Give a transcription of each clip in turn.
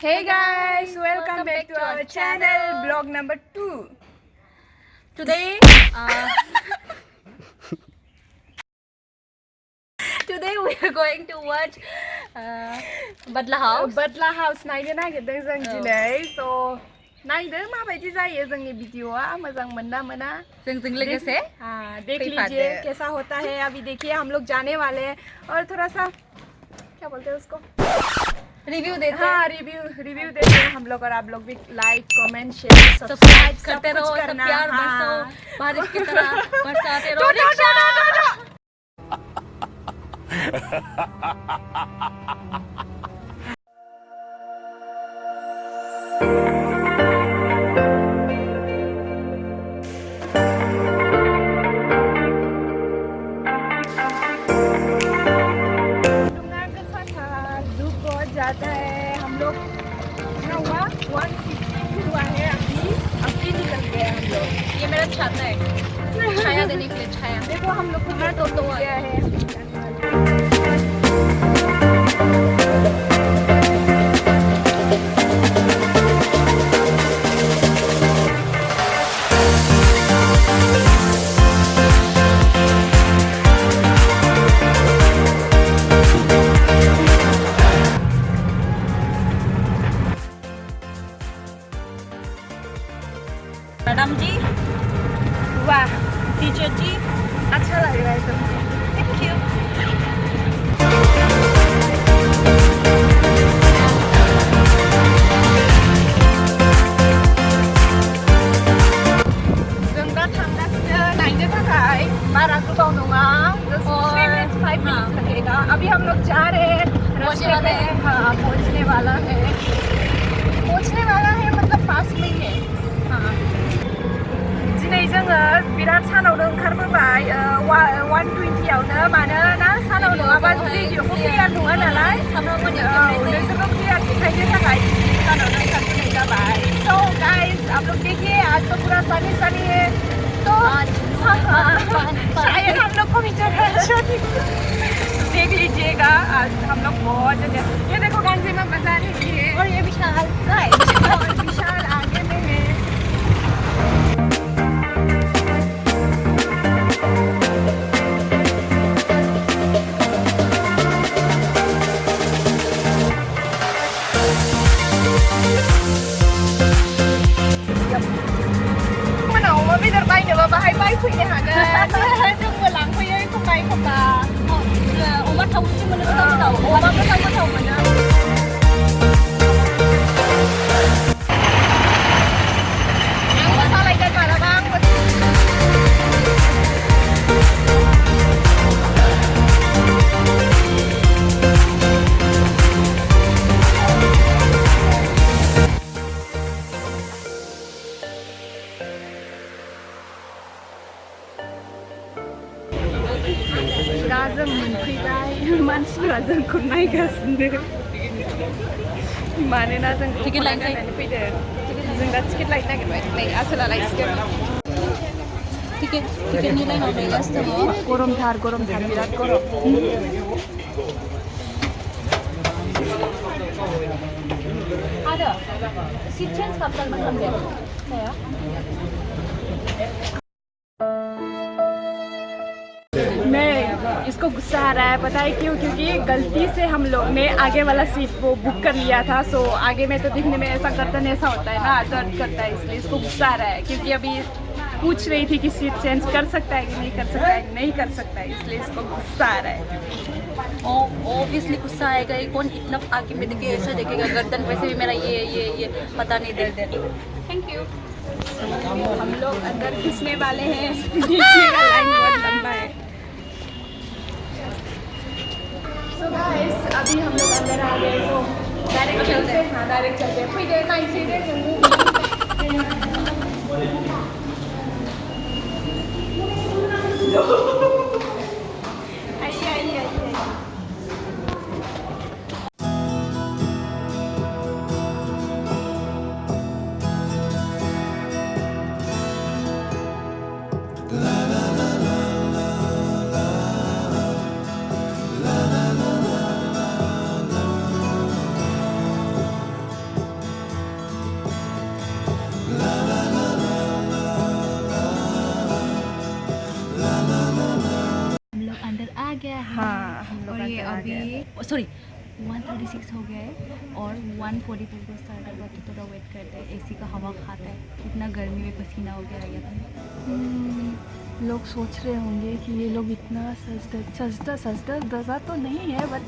Hey guys, welcome back to our channel, vlog number 2. Today, today we are going to watch Batla House. Batla House नायनो नागिरदों जों दिनै, so नायदो माबायदि जायो जोंनि भिडियोआ मोजां मोनना मोना जोंजों लोगोसे देख लीजिए कैसा होता है। अभी देखिए हम लोग जाने वाले हैं और थोड़ा सा क्या बोलते हैं उसको रिव्यू देते हैं। हाँ, रिव्यू देते हैं हम लोग और आप लोग भी लाइक कमेंट शेयर सब्सक्राइब करते रहो, सब प्यार बरसो, बारिश की तरह बरसाते रहो। जाता है हम लोग कितना हुआ 150 हुआ है अभी निकल गए हम लोग। ये मेरा छाता है छाया देने के लिए। छाया देखो हम लोग को तो गया है। मैडम जी, वाह टीचर जी, अच्छा लग रहा है तुमको। Thank you. जों दा थांगासिनो नायनो थाखाय बारा गोबाव नङा, just 3 minutes 5 minutes लगेगा। अभी हम लोग जा रहे हैं, रास्ते में हाँ पहुंचने वाला है मतलब पास में ही है। हाँ दिनै जोङो बिराद सानावनो ओंखारबोबाय 120 आवनो, मानोना सानाव नङाबा भिडियोखौ क्लियार नङा नालाय नोंसोरखौ क्लियार दिखायनो थाखाय सानावनो ओंखारबोनाय जाबाय। सो गाइस आप लोग देखिए आज तो पूरा सनी है, तो शायद हम लोग को भी देख लीजिएगा। आज हम लोग बहुत ये देखो गांजीमा बाजार है और ये विशाल आगे में है। bây giờ bay được mà hay bay khuyên hả cái trong vừa lắng khuyên ấy không bay không bà ôm bắt thông chứ mình nó đâu đâu ôm bắt thông mình á. Sao lại trên mà là băng दा जों मोनफैबाय, मानसिफोरा जोंखौ नायगासिनो मानोना जों ticket लायनानै फैदों। जों दा टिकेट लायनो नागिरबाय, नै आसोला लायसिगोन। टिकेटनि लाइनाव लायगासिनो दङ। गरमथार बिराद गरम। आरो सीट चेन्ज खालामजागोन ना मैं इसको गुस्सा आ रहा है, पता है क्यों? क्योंकि गलती से हम लोग ने आगे वाला सीट वो बुक कर लिया था। सो आगे में तो दिखने में ऐसा गर्दन ऐसा होता है ना, दर्द करता है, इसलिए इसको गुस्सा आ रहा है। क्योंकि अभी पूछ रही थी कि सीट चेंज कर सकता है कि नहीं कर सकता है, नहीं कर सकता है, इसलिए इसको गुस्सा आ रहा है। ऑब्वियसली गुस्सा आएगा ही, कौन इतना आगे में देखे ऐसा देखेगा। गर्दन वैसे भी मेरा ये पता नहीं दर्द। Thank you. हम लोग अंदर घुसने वाले हैं, लाइन बहुत लंबा है। So guys, अभी हम लोग अंदर आ गए, तो डायरेक्ट चलते हैं। हाँ डायरेक्ट चलते हैं। कोई देर नाइन से हम लोग और ये चला गया। अभी सॉरी 1:36 हो गया है और 1:43 को स्टार्ट होगा, तो थोड़ा वेट करते हैं। एसी का हवा खाता है, इतना गर्मी में पसीना हो गया था। लोग सोच रहे होंगे कि ये लोग इतना सस्ता तो नहीं है, बट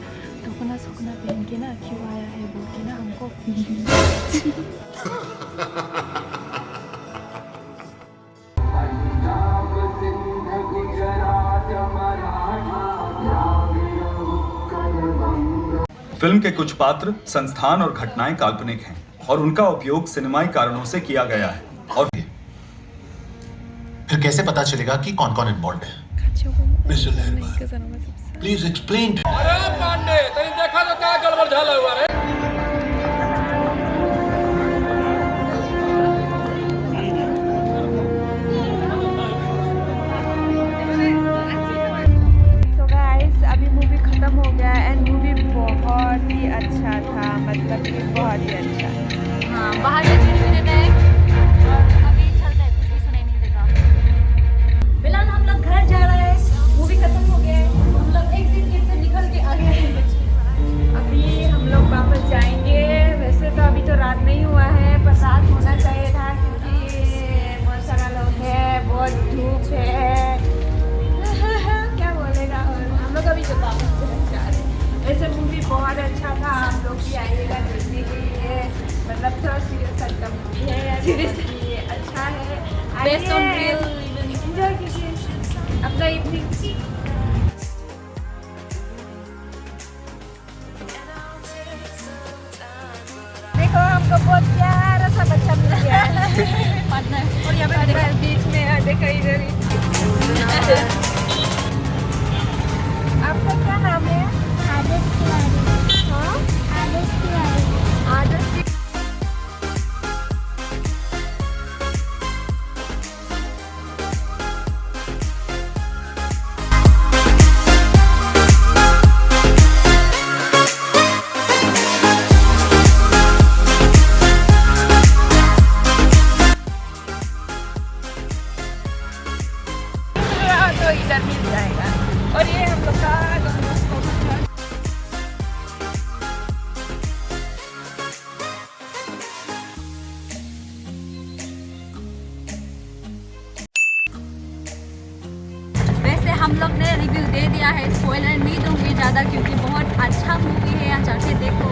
ढोकना सुखना पहन के ना क्यों आया है बोल के ना हमको। फिल्म के कुछ पात्र, संस्थान और घटनाएं काल्पनिक हैं और उनका उपयोग सिनेमाई कारणों से किया गया है। और फिर कैसे पता चलेगा कि कौन कौन इन्वॉल्व है? Mister Laharwar, please explain. अरे पांडे, तेरी देखा तो क्या गड़बड़ झाला हुआ रे? So guys, अभी मूवी खत्म हो गया एंड मूवी बहुत ही अच्छा था, मतलब कि बहुत ही अच्छा। हाँ, बाहर जाके रिव्यू देते हैं और अभी चलते हैं, कुछ भी सुनाई नहीं देगा। फिलहाल हम लोग घर जा रहे हैं, मूवी खत्म हो गया है, हम लोग एग्जिट गेट से निकल के आ गए हैं। अभी हम लोग वापस जाएंगे। वैसे तो अभी तो रात नहीं हुआ है, पर रात होना चाहिए था क्योंकि बहुत सारा लोग है, बहुत धूप है। क्या बोलेगा। और हम लोग अभी तो वापस जा रहे हैं। वैसे मूवी बहुत अच्छा था, हम लोग भी आइएगा देखने के लिए। मतलब थोड़ा सीरियस का मूवी है, सीरियस अच्छा है। बेस्ड ऑन रियल एंजॉय कीजिए अपना इवनिंग। देखो हमको बहुत प्यारा सा बच्चा मिल गया है। पार्टनर। और यहाँ पे देखो बीच में देखो इधर ही। आपका क्या नाम है? आदर्श तिवारी। हाँ, आदर्श तिवारी। आदर्श तो इधर मिल जाएगा। और ये हम लोग का वैसे हम लोग ने रिव्यू दे दिया है, स्पॉइलर नहीं दूंगी ज़्यादा क्योंकि बहुत अच्छा मूवी है, यहाँ जाके देखना।